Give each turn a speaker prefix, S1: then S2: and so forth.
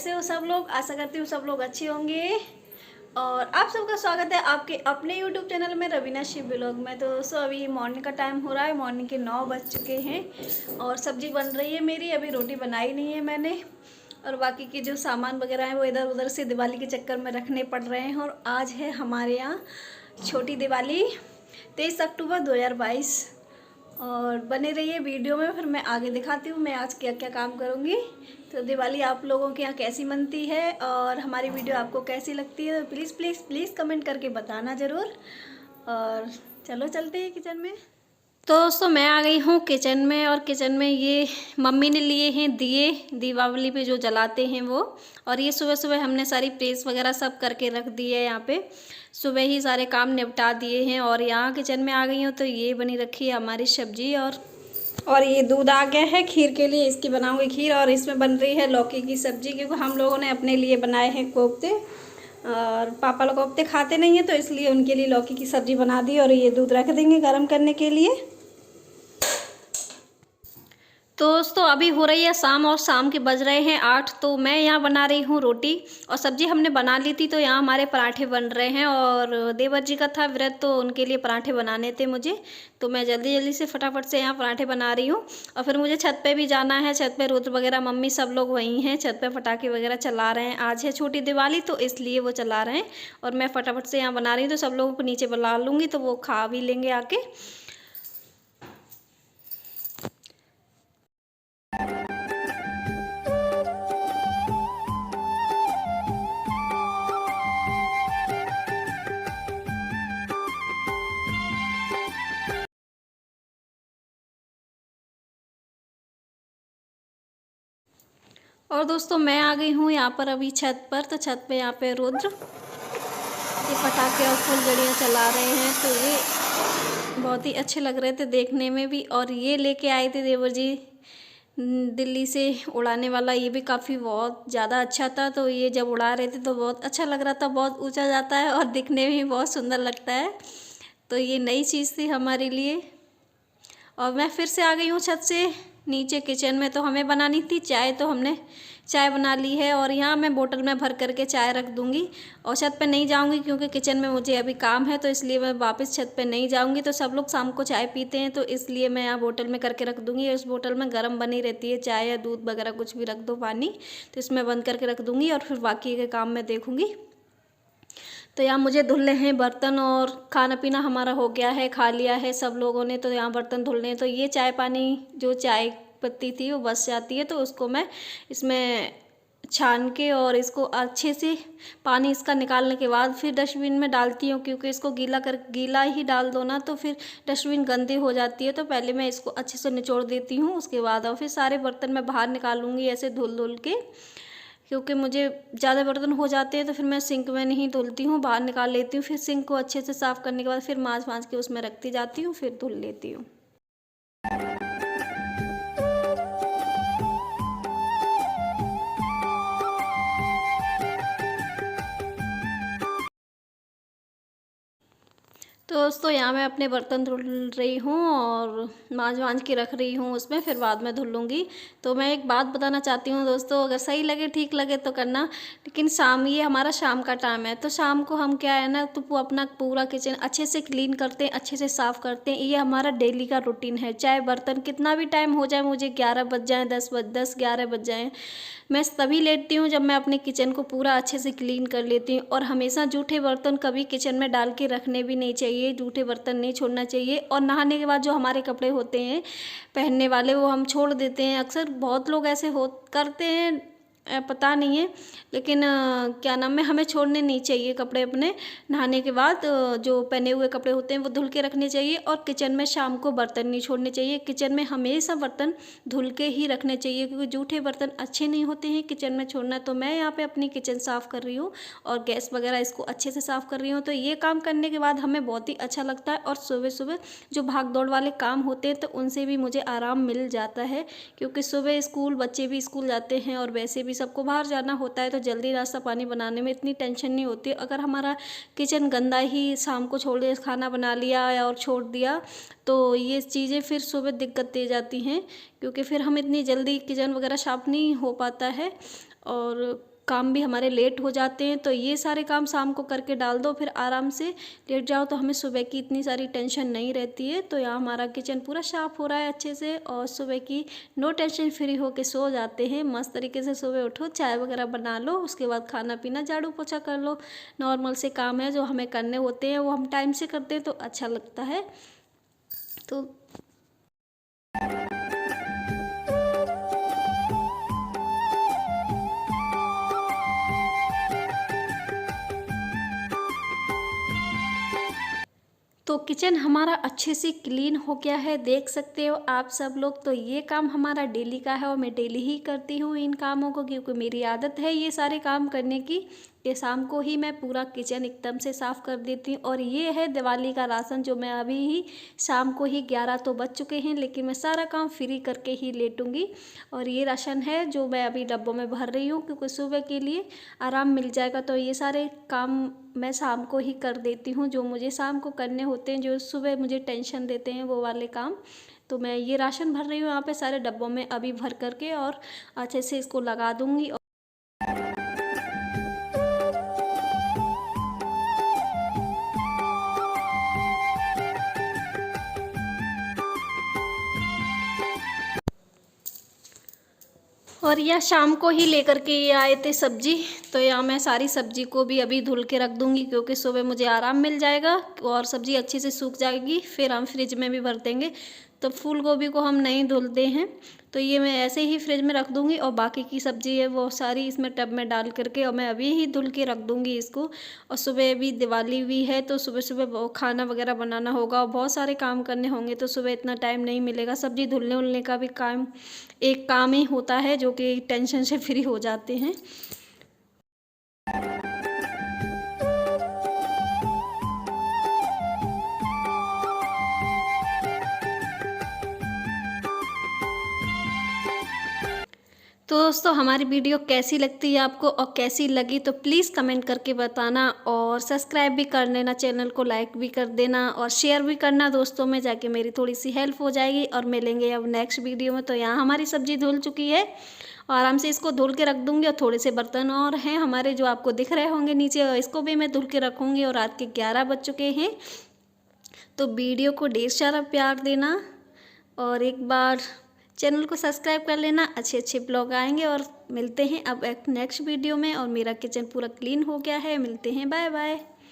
S1: कैसे हो सब लोग। आशा करती हूँ सब लोग अच्छे होंगे और आप सबका स्वागत है आपके अपने YouTube चैनल में रवीना शिव ब्लॉग में। तो दोस्तों अभी मॉर्निंग का टाइम हो रहा है, मॉर्निंग के 9 बज चुके हैं और सब्जी बन रही है मेरी। अभी रोटी बनाई नहीं है मैंने और बाकी के जो सामान वगैरह हैं वो इधर उधर से दिवाली के चक्कर में रखने पड़ रहे हैं। और आज है हमारे यहाँ छोटी दिवाली 23 अक्टूबर 2022 और बने रहिए वीडियो में, फिर मैं आगे दिखाती हूँ मैं आज क्या क्या काम करूँगी। तो दिवाली आप लोगों के यहाँ कैसी मनती है और हमारी वीडियो आपको कैसी लगती है तो प्लीज़ प्लीज़ प्लीज़ कमेंट करके बताना ज़रूर। और चलो चलते हैं किचन में। तो दोस्तों मैं आ गई हूँ किचन में और किचन में ये मम्मी ने लिए हैं दिए, दीपावली पे जो जलाते हैं वो। और ये सुबह सुबह हमने सारी प्रेस वगैरह सब करके रख दी है यहाँ पे, सुबह ही सारे काम निपटा दिए हैं। और यहाँ किचन में आ गई हूँ तो ये बनी रखी है हमारी सब्जी और ये दूध आ गया है खीर के लिए, इसकी बनाऊंगी खीर। और इसमें बन रही है लौकी की सब्जी, क्योंकि हम लोगों ने अपने लिए बनाए हैं कोफ्ते और पापा लोग कोफ्ते खाते नहीं हैं तो इसलिए उनके लिए लौकी की सब्जी बना दी। और ये दूध रख देंगे गर्म करने के लिए। तो दोस्तों अभी हो रही है शाम और शाम के बज रहे हैं 8। तो मैं यहाँ बना रही हूँ रोटी और सब्जी हमने बना ली थी। तो यहाँ हमारे पराठे बन रहे हैं और देवर जी का था व्रत तो उनके लिए पराठे बनाने थे मुझे। तो मैं जल्दी जल्दी से फटाफट से यहाँ पराठे बना रही हूँ। और फिर मुझे छत पे भी जाना है, छत पे रुद्र वगैरह मम्मी सब लोग वहीं हैं, छत पे पटाखे वगैरह चला रहे हैं। आज है छोटी दिवाली तो इसलिए वो चला रहे हैं और मैं फटाफट से यहाँ बना रही हूँ। तो सब लोगों को नीचे बुला लूँगी तो वो खा भी लेंगे आके। और दोस्तों मैं आ गई हूँ यहाँ पर अभी छत पर। तो छत पे यहाँ पे रुद्र ये पटाखे और फुलझड़ियाँ चला रहे हैं तो ये बहुत ही अच्छे लग रहे थे देखने में भी। और ये लेके आए थे देवर जी दिल्ली से उड़ाने वाला, ये भी काफ़ी बहुत ज़्यादा अच्छा था। तो ये जब उड़ा रहे थे तो बहुत अच्छा लग रहा था, बहुत ऊंचा जाता है और दिखने में भी बहुत सुंदर लगता है। तो ये नई चीज़ थी हमारे लिए। और मैं फिर से आ गई हूँ छत से नीचे किचन में। तो हमें बनानी थी चाय, तो हमने चाय बना ली है और यहाँ मैं बोतल में भर करके चाय रख दूँगी। और छत पे नहीं जाऊँगी क्योंकि किचन में मुझे अभी काम है, तो इसलिए मैं वापस छत पे नहीं जाऊँगी। तो सब लोग शाम को चाय पीते हैं तो इसलिए मैं यहाँ बोतल में करके रख दूँगी। उस बोतल में गर्म बनी रहती है चाय या दूध वगैरह कुछ भी रख दो पानी, तो इसमें बंद करके रख दूँगी और फिर बाकी के काम मैं देखूँगी। तो यहाँ मुझे धुलने हैं बर्तन और खाना पीना हमारा हो गया है, खा लिया है सब लोगों ने। तो यहाँ बर्तन धुलने हैं। तो ये चाय पानी जो चाय पत्ती थी वो बच जाती है तो उसको मैं इसमें छान के और इसको अच्छे से पानी इसका निकालने के बाद फिर डस्टबिन में डालती हूँ, क्योंकि इसको गीला ही डाल दो ना तो फिर डस्टबिन गंदी हो जाती है। तो पहले मैं इसको अच्छे से निचोड़ देती हूँ उसके बाद और फिर सारे बर्तन मैं बाहर निकालूंगी ऐसे धुल धुल के, क्योंकि मुझे ज़्यादा बर्तन हो जाते हैं तो फिर मैं सिंक में नहीं धुलती हूँ, बाहर निकाल लेती हूँ। फिर सिंक को अच्छे से साफ़ करने के बाद फिर मांज के उसमें रखती जाती हूँ, फिर धुल लेती हूँ। तो दोस्तों यहाँ मैं अपने बर्तन धुल रही हूँ और मांज के रख रही हूँ उसमें, फिर बाद में धुल लूँगी। तो मैं एक बात बताना चाहती हूँ दोस्तों, अगर सही लगे ठीक लगे तो करना, लेकिन ये हमारा शाम का टाइम है। तो शाम को हम क्या है ना तो वो अपना पूरा किचन अच्छे से क्लीन करते हैं, अच्छे से साफ़ करते हैं। ये हमारा डेली का रूटीन है। चाहे बर्तन कितना भी टाइम हो जाए, मुझे 11 बज जाए, 10-11 बज जाए, मैं तभी लेटती हूँ जब मैं अपने किचन को पूरा अच्छे से क्लीन कर लेती हूँ। और हमेशा जूठे बर्तन कभी किचन में डाल के रखने भी नहीं चाहिए, जूठे बर्तन नहीं छोड़ना चाहिए। और नहाने के बाद जो हमारे कपड़े होते हैं पहनने वाले वो हम छोड़ देते हैं। अक्सर बहुत लोग ऐसे करते हैं, पता नहीं है, लेकिन क्या नाम है, हमें छोड़ने नहीं चाहिए कपड़े अपने। नहाने के बाद जो पहने हुए कपड़े होते हैं वो धुल के रखने चाहिए। और किचन में शाम को बर्तन नहीं छोड़ने चाहिए, किचन में हमेशा बर्तन धुल के ही रखने चाहिए, क्योंकि जूठे बर्तन अच्छे नहीं होते हैं किचन में छोड़ना। तो मैं यहाँ पे अपनी किचन साफ़ कर रही हूँ और गैस वगैरह इसको अच्छे से साफ़ कर रही हूँ। तो ये काम करने के बाद हमें बहुत ही अच्छा लगता है। और सुबह सुबह जो भाग दौड़ वाले काम होते हैं तो उनसे भी मुझे आराम मिल जाता है, क्योंकि सुबह स्कूल बच्चे भी स्कूल जाते हैं और वैसे भी सबको बाहर जाना होता है। तो जल्दी नाश्ता पानी बनाने में इतनी टेंशन नहीं होती। अगर हमारा किचन गंदा ही शाम को छोड़ दिया, खाना बना लिया और छोड़ दिया, तो ये चीज़ें फिर सुबह दिक्कत दे जाती हैं, क्योंकि फिर हम इतनी जल्दी किचन वगैरह साफ नहीं हो पाता है। और काम भी हमारे लेट हो जाते हैं। तो ये सारे काम शाम को करके डाल दो, फिर आराम से लेट जाओ, तो हमें सुबह की इतनी सारी टेंशन नहीं रहती है। तो यहाँ हमारा किचन पूरा साफ़ हो रहा है अच्छे से, और सुबह की नो टेंशन फ्री होके सो जाते हैं। मस्त तरीके से सुबह उठो, चाय वगैरह बना लो, उसके बाद खाना पीना, झाड़ू पोछा कर लो। नॉर्मल से काम है जो हमें करने होते हैं, वो हम टाइम से करते हैं तो अच्छा लगता है। तो किचन हमारा अच्छे से क्लीन हो गया है, देख सकते हो आप सब लोग। तो ये काम हमारा डेली का है और मैं डेली ही करती हूँ इन कामों को, क्योंकि मेरी आदत है ये सारे काम करने की। ये शाम को ही मैं पूरा किचन एकदम से साफ़ कर देती हूँ। और ये है दिवाली का राशन, जो मैं अभी ही शाम को ही 11 तो बज चुके हैं, लेकिन मैं सारा काम फ्री करके ही लेटूँगी। और ये राशन है जो मैं अभी डब्बों में भर रही हूँ, क्योंकि सुबह के लिए आराम मिल जाएगा। तो ये सारे काम मैं शाम को ही कर देती हूँ, जो मुझे शाम को करने होते हैं, जो सुबह मुझे टेंशन देते हैं वो वाले काम। तो मैं ये राशन भर रही हूँ यहाँ पे सारे डब्बों में अभी भर करके, और अच्छे से इसको लगा दूँगी। और यह शाम को ही लेकर के ये आए थे सब्जी। तो यहाँ मैं सारी सब्जी को भी अभी धुल के रख दूँगी, क्योंकि सुबह मुझे आराम मिल जाएगा और सब्जी अच्छे से सूख जाएगी, फिर हम फ्रिज में भी भर देंगे। तो फूल गोभी को हम नहीं धुलते हैं, तो ये मैं ऐसे ही फ्रिज में रख दूँगी। और बाकी की सब्ज़ी है वो सारी इसमें टब में डाल करके, और मैं अभी ही धुल के रख दूँगी इसको। और सुबह भी दिवाली भी है, तो सुबह सुबह खाना वगैरह बनाना होगा और बहुत सारे काम करने होंगे, तो सुबह इतना टाइम नहीं मिलेगा। सब्ज़ी धुलने उलने का भी काम एक काम ही होता है, जो कि टेंशन से फ्री हो जाते हैं। तो दोस्तों हमारी वीडियो कैसी लगती है आपको, और कैसी लगी तो प्लीज़ कमेंट करके बताना, और सब्सक्राइब भी कर लेना, चैनल को लाइक भी कर देना, और शेयर भी करना दोस्तों में, जाके मेरी थोड़ी सी हेल्प हो जाएगी। और मिलेंगे अब नेक्स्ट वीडियो में। तो यहाँ हमारी सब्ज़ी धुल चुकी है, और आराम से इसको धुल के रख दूँगी। और थोड़े से बर्तन और हैं हमारे जो आपको दिख रहे होंगे नीचे, और इसको भी मैं धुल के रखूँगी। और रात के 11 बज चुके हैं। तो वीडियो को ढेर सारा प्यार देना, और एक बार चैनल को सब्सक्राइब कर लेना। अच्छे अच्छे ब्लॉग आएंगे, और मिलते हैं अब एक नेक्स्ट वीडियो में। और मेरा किचन पूरा क्लीन हो गया है, मिलते हैं, बाय बाय।